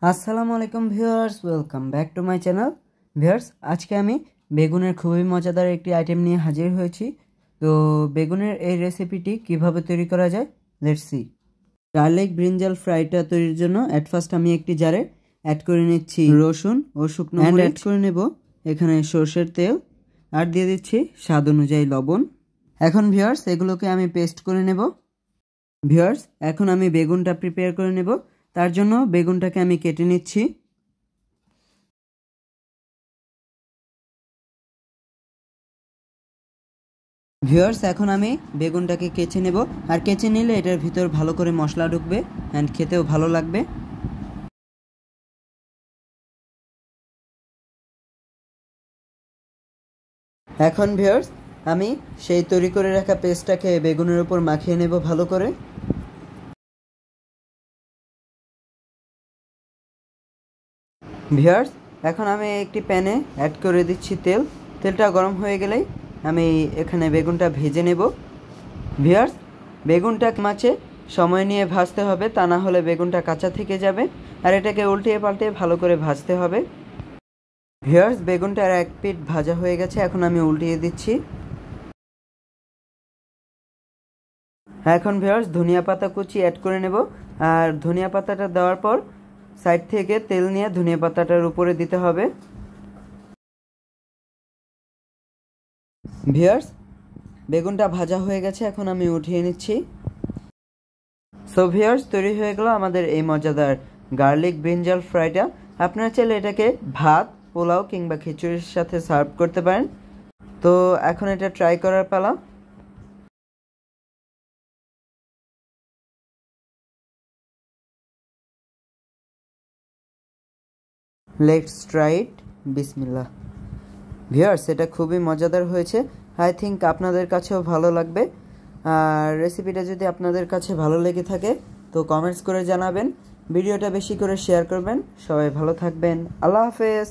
আসসালামু আলাইকুম viewers, welcome back to my channel. Viewers, আজকে আমি বেগুনের খুবই মজাদার একটি আইটেম নিয়ে হাজির হয়েছি। তো বেগুনের এই রেসিপিটি কিভাবে তৈরি করা যায়, লেটস সি। গার্লিক ব্রিঞ্জাল ফ্রাইটা তৈরির জন্য এট ফার্স্ট আমি একটি জারে অ্যাড করে নিচ্ছি রসুন ও শুকনো মরিচ, অ্যাড করে নেব এখানে সরষের তেল, আর দিয়ে দিচ্ছি স্বাদ অনুযায়ী লবণ। এখন ভিউয়ার্স, এগুলোকে আমি পেস্ট করে নেব। ভিউয়ার্স, এখন আমি বেগুনটা প্রিপেয়ার করে নেব। তার জন্য বেগুনটাকে আমি কেটে নিচ্ছি। ভিউয়ার্স, এখন আমি বেগুনটাকে কেচে নেব, আর কেচে নিলে এটার ভিতর ভালো করে মশলা ঢুকবে অ্যান্ড খেতেও ভালো লাগবে। এখন ভিউয়ার্স, আমি সেই তৈরি করে রাখা পেস্টটাকে বেগুনের উপর মাখিয়ে নেব ভালো করে। ভিউয়ার্স, এখন আমি একটি প্যানে অ্যাড করে দিচ্ছি তেল। তেলটা গরম হয়ে গেলেই আমি এখানে বেগুনটা ভেজে নেব। ভিউয়ার্স, বেগুনটা মাছে সময় নিয়ে ভাজতে হবে, তা না হলে বেগুনটা কাঁচা থেকে যাবে। আর এটাকে উল্টিয়ে পাল্টে ভালো করে ভাজতে হবে। ভিউয়ার্স, বেগুনটার এক পিঠ ভাজা হয়ে গেছে, এখন আমি উল্টিয়ে দিচ্ছি। এখন ভিউয়ার্স, ধনিয়া পাতা কুচি অ্যাড করে নেব। আর ধনিয়া পাতাটা দেওয়ার পর সাইড থেকে তেল নিয়ে ধনিয়া পাতাটার উপরে দিতে হবে। ভিউয়ার্স, বেগুনটা ভাজা হয়ে গেছে, এখন আমি উঠিয়ে নিচ্ছি। সো ভিউয়ার্স, তৈরি হয়ে গেল আমাদের এই মজাদার গার্লিক ব্রিঞ্জাল ফ্রাইটা। আপনারা চাইলে এটাকে ভাত, পোলাও কিংবা খিচুড়ির সাথে সার্ভ করতে পারেন। তো এখন এটা ট্রাই করার পালা। Let's try it. বিসমিল্লাহ। ভিউয়ার্স, এটা খুবই মজাদার হয়েছে। আই থিঙ্ক আপনাদের কাছেও ভালো লাগবে। আর রেসিপিটা যদি আপনাদের কাছে ভালো লেগে থাকে তো কমেন্টস করে জানাবেন, ভিডিওটা বেশি করে শেয়ার করবেন। সবাই ভালো থাকবেন। আল্লাহ হাফেজ।